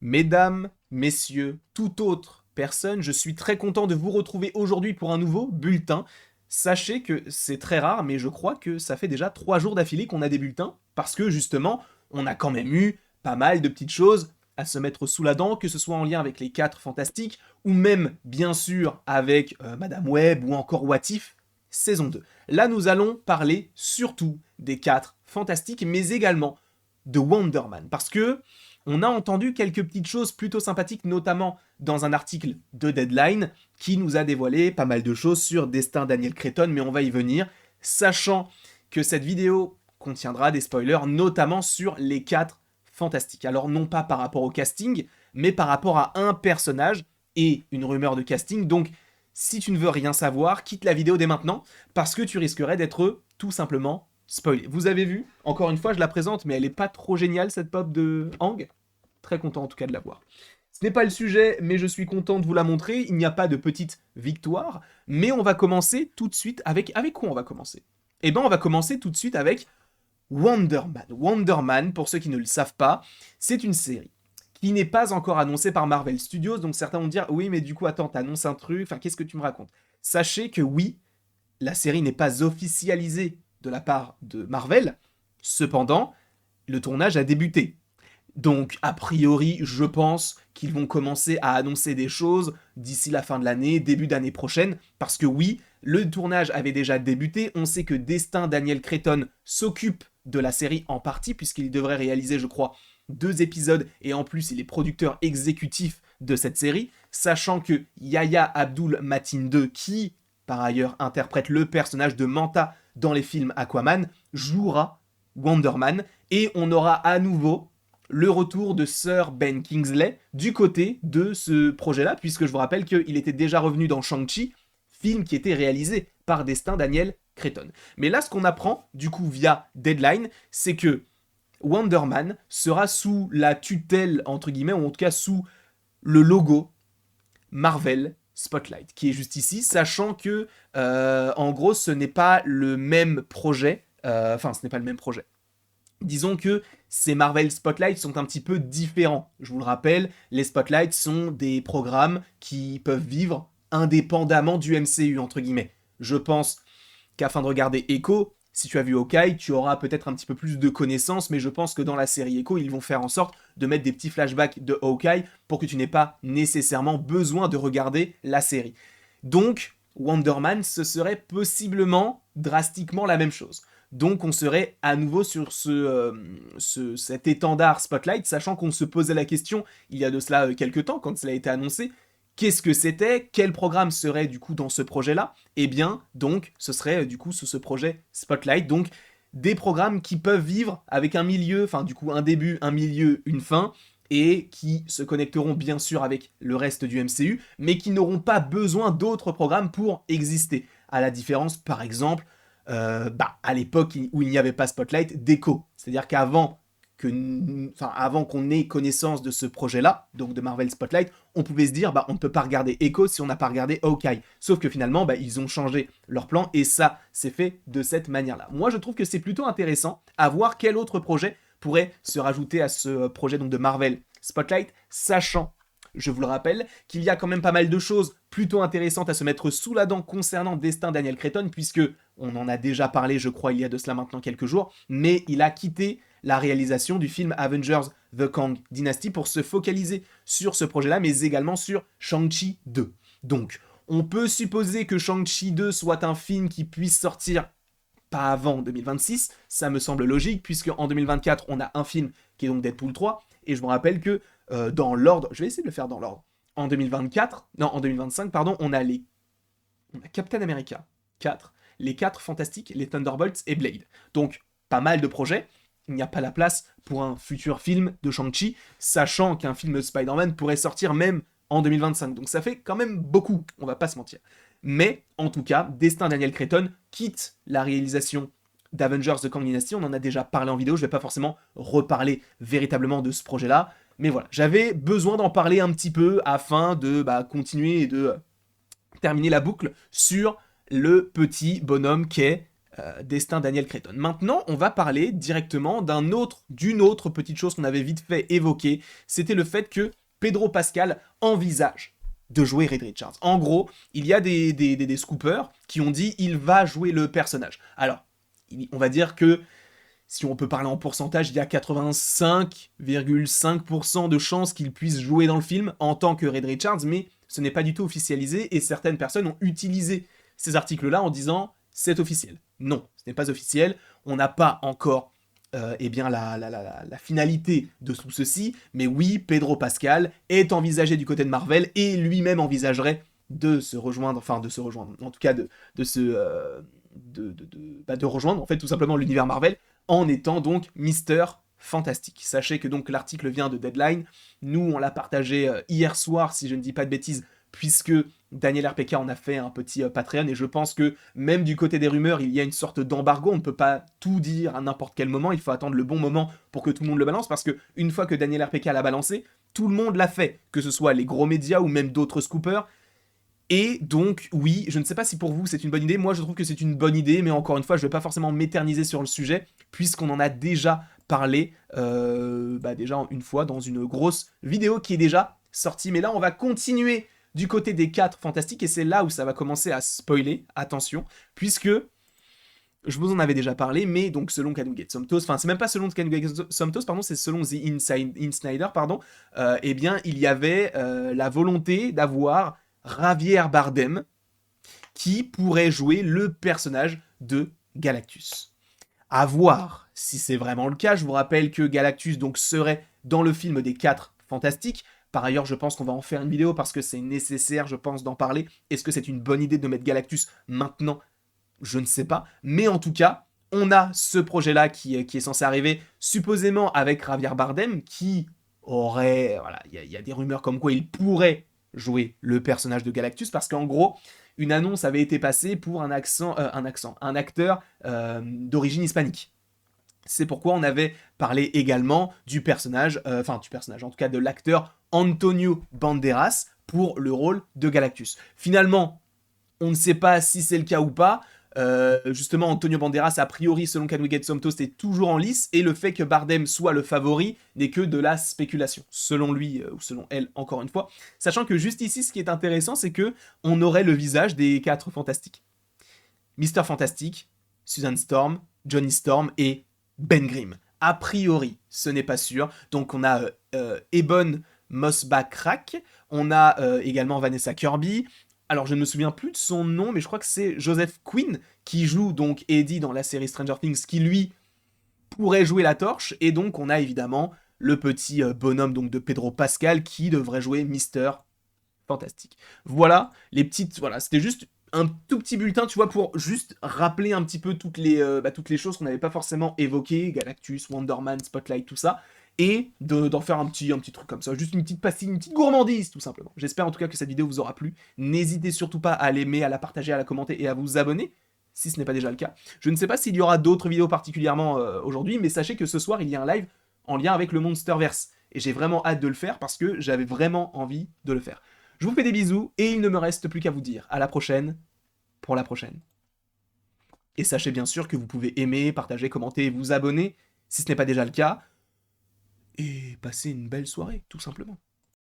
Mesdames, messieurs, toute autre personne, je suis très content de vous retrouver aujourd'hui pour un nouveau bulletin. Sachez que c'est très rare, mais je crois que ça fait déjà 3 jours d'affilée qu'on a des bulletins, parce que justement, on a quand même eu pas mal de petites choses à se mettre sous la dent, que ce soit en lien avec les 4 fantastiques, ou même, bien sûr, avec Madame Web, ou encore What If, saison 2. Là, nous allons parler surtout des 4 fantastiques, mais également de Wonder Man, parce que on a entendu quelques petites choses plutôt sympathiques, notamment dans un article de Deadline qui nous a dévoilé pas mal de choses sur Destin Daniel Cretton, mais on va y venir, sachant que cette vidéo contiendra des spoilers, notamment sur les 4 fantastiques. Alors non pas par rapport au casting, mais par rapport à un personnage et une rumeur de casting, donc si tu ne veux rien savoir, quitte la vidéo dès maintenant, parce que tu risquerais d'être tout simplement spoilé. Vous avez vu, encore une fois je la présente, mais elle est pas trop géniale cette pop de Hang. Très content en tout cas de la voir. Ce n'est pas le sujet, mais je suis content de vous la montrer. Il n'y a pas de petite victoire, mais on va commencer tout de suite avec... Avec quoi on va commencer? Eh ben on va commencer tout de suite avec Wonder Man. Wonder Man, pour ceux qui ne le savent pas, c'est une série qui n'est pas encore annoncée par Marvel Studios, donc certains vont dire, oui mais du coup attends, t'annonces un truc, enfin qu'est-ce que tu me racontes? Sachez que oui, la série n'est pas officialisée de la part de Marvel, cependant, le tournage a débuté. Donc, a priori, je pense qu'ils vont commencer à annoncer des choses d'ici la fin de l'année, début d'année prochaine, parce que oui, le tournage avait déjà débuté, on sait que Destin Daniel Cretton s'occupe de la série en partie, puisqu'il devrait réaliser, je crois, 2 épisodes, et en plus, il est producteur exécutif de cette série, sachant que Yahya Abdul Mateen II, qui, par ailleurs, interprète le personnage de Manta dans les films Aquaman, jouera Wonder Man, et on aura à nouveau le retour de Sir Ben Kingsley du côté de ce projet-là, puisque je vous rappelle qu'il était déjà revenu dans Shang-Chi, film qui était réalisé par Destin Daniel Cretton. Mais là, ce qu'on apprend, du coup, via Deadline, c'est que Wonder Man sera sous la tutelle, entre guillemets, ou en tout cas sous le logo Marvel Spotlight, qui est juste ici, sachant que, en gros, ce n'est pas le même projet, ce n'est pas le même projet. Disons que ces Marvel Spotlight sont un petit peu différents. Je vous le rappelle, les Spotlights sont des programmes qui peuvent vivre indépendamment du MCU, entre guillemets. Je pense qu'afin de regarder Echo, si tu as vu Hawkeye, tu auras peut-être un petit peu plus de connaissances, mais je pense que dans la série Echo, ils vont faire en sorte de mettre des petits flashbacks de Hawkeye pour que tu n'aies pas nécessairement besoin de regarder la série. Donc, Wonder Man, ce serait possiblement drastiquement la même chose. Donc on serait à nouveau sur cet étendard Spotlight, sachant qu'on se posait la question, il y a de cela quelques temps, quand cela a été annoncé, qu'est-ce que c'était? Quel programme serait du coup dans ce projet-là? Eh bien, donc, ce serait du coup sous ce projet Spotlight, donc des programmes qui peuvent vivre avec un milieu, enfin du coup un début, un milieu, une fin, et qui se connecteront bien sûr avec le reste du MCU, mais qui n'auront pas besoin d'autres programmes pour exister. À la différence, par exemple, à l'époque où il n'y avait pas Spotlight, d'Echo. C'est-à-dire avant qu'on ait connaissance de ce projet-là, donc de Marvel Spotlight, on pouvait se dire, on ne peut pas regarder Echo si on n'a pas regardé Hawkeye. Sauf que finalement, ils ont changé leur plan et ça s'est fait de cette manière-là. Moi, je trouve que c'est plutôt intéressant à voir quel autre projet pourrait se rajouter à ce projet donc de Marvel Spotlight, sachant, je vous le rappelle, qu'il y a quand même pas mal de choses plutôt intéressantes à se mettre sous la dent concernant Destin Daniel Cretton, puisque on en a déjà parlé, je crois, il y a de cela maintenant quelques jours, mais il a quitté la réalisation du film Avengers The Kang Dynasty pour se focaliser sur ce projet-là, mais également sur Shang-Chi 2. Donc, on peut supposer que Shang-Chi 2 soit un film qui puisse sortir pas avant 2026, ça me semble logique, puisque en 2024, on a un film qui est donc Deadpool 3, et je me rappelle que dans l'ordre, je vais essayer de le faire dans l'ordre, en 2025, pardon, on a Captain America 4, les 4 Fantastiques, les Thunderbolts et Blade. Donc, pas mal de projets, il n'y a pas la place pour un futur film de Shang-Chi, sachant qu'un film de Spider-Man pourrait sortir même en 2025. Donc ça fait quand même beaucoup, on va pas se mentir. Mais, en tout cas, Destin Daniel Cretton quitte la réalisation d'Avengers The Kang Dynasty, on en a déjà parlé en vidéo, je vais pas forcément reparler véritablement de ce projet-là, mais voilà, j'avais besoin d'en parler un petit peu afin de continuer et de terminer la boucle sur le petit bonhomme qu'est Destin Daniel Cretton. Maintenant, on va parler directement d'une autre petite chose qu'on avait vite fait évoquer, c'était le fait que Pedro Pascal envisage de jouer Reed Richards. En gros, il y a des scoopers qui ont dit il va jouer le personnage. Alors, on va dire que si on peut parler en pourcentage, il y a 85,5% de chances qu'il puisse jouer dans le film en tant que Reed Richards, mais ce n'est pas du tout officialisé et certaines personnes ont utilisé ces articles-là en disant c'est officiel. Non, ce n'est pas officiel, on n'a pas encore eh bien la finalité de tout ceci, mais oui, Pedro Pascal est envisagé du côté de Marvel et lui-même envisagerait de se rejoindre, en tout cas de rejoindre en fait tout simplement l'univers Marvel en étant donc Mister Fantastique. Sachez que donc l'article vient de Deadline, nous on l'a partagé hier soir si je ne dis pas de bêtises, puisque Daniel RPK en a fait un petit Patreon, et je pense que même du côté des rumeurs, il y a une sorte d'embargo, on ne peut pas tout dire à n'importe quel moment, il faut attendre le bon moment pour que tout le monde le balance, parce que une fois que Daniel RPK l'a balancé, tout le monde l'a fait, que ce soit les gros médias ou même d'autres scoopers, et donc, oui, je ne sais pas si pour vous c'est une bonne idée, moi je trouve que c'est une bonne idée, mais encore une fois, je ne vais pas forcément m'éterniser sur le sujet, puisqu'on en a déjà parlé, déjà une fois dans une grosse vidéo qui est déjà sortie. Mais là, on va continuer du côté des 4 fantastiques, et c'est là où ça va commencer à spoiler, attention, puisque je vous en avais déjà parlé, mais donc selon Kanugate Somtos, enfin c'est même pas selon Kanugate Somtos, pardon, c'est selon The Insider, pardon, eh bien il y avait la volonté d'avoir Javier Bardem qui pourrait jouer le personnage de Galactus. À voir si c'est vraiment le cas. Je vous rappelle que Galactus donc serait dans le film des 4 fantastiques. Par ailleurs, je pense qu'on va en faire une vidéo parce que c'est nécessaire, je pense, d'en parler. Est-ce que c'est une bonne idée de mettre Galactus maintenant? Je ne sais pas. Mais en tout cas, on a ce projet-là qui est censé arriver, supposément avec Javier Bardem, qui aurait... Voilà, il y a des rumeurs comme quoi il pourrait jouer le personnage de Galactus, parce qu'en gros, une annonce avait été passée pour un acteur d'origine hispanique. C'est pourquoi on avait parlé également du personnage, en tout cas de l'acteur Antonio Banderas pour le rôle de Galactus. Finalement, on ne sait pas si c'est le cas ou pas. Justement, Antonio Banderas, a priori, selon Kanugate Somtos, est toujours en lice, et le fait que Bardem soit le favori n'est que de la spéculation, selon lui, ou selon elle, encore une fois. Sachant que juste ici, ce qui est intéressant, c'est que on aurait le visage des 4 fantastiques. Mister Fantastique, Susan Storm, Johnny Storm et Ben Grimm. A priori, ce n'est pas sûr. Donc on a Ebon Moss-Backrack, on a également Vanessa Kirby. Alors je ne me souviens plus de son nom, mais je crois que c'est Joseph Quinn qui joue donc Eddie dans la série Stranger Things, qui lui pourrait jouer la torche. Et donc on a évidemment le petit bonhomme donc de Pedro Pascal qui devrait jouer Mister Fantastique. Voilà, c'était juste un tout petit bulletin, tu vois, pour juste rappeler un petit peu toutes les choses qu'on n'avait pas forcément évoquées, Galactus, Wonderman, Spotlight, tout ça, et d'en faire un petit truc comme ça, juste une petite pastille, une petite gourmandise, tout simplement. J'espère en tout cas que cette vidéo vous aura plu. N'hésitez surtout pas à l'aimer, à la partager, à la commenter et à vous abonner, si ce n'est pas déjà le cas. Je ne sais pas s'il y aura d'autres vidéos particulièrement aujourd'hui, mais sachez que ce soir, il y a un live en lien avec le Monsterverse, et j'ai vraiment hâte de le faire parce que j'avais vraiment envie de le faire. Je vous fais des bisous, et il ne me reste plus qu'à vous dire à la prochaine, pour la prochaine. Et sachez bien sûr que vous pouvez aimer, partager, commenter et vous abonner, si ce n'est pas déjà le cas, et passer une belle soirée, tout simplement.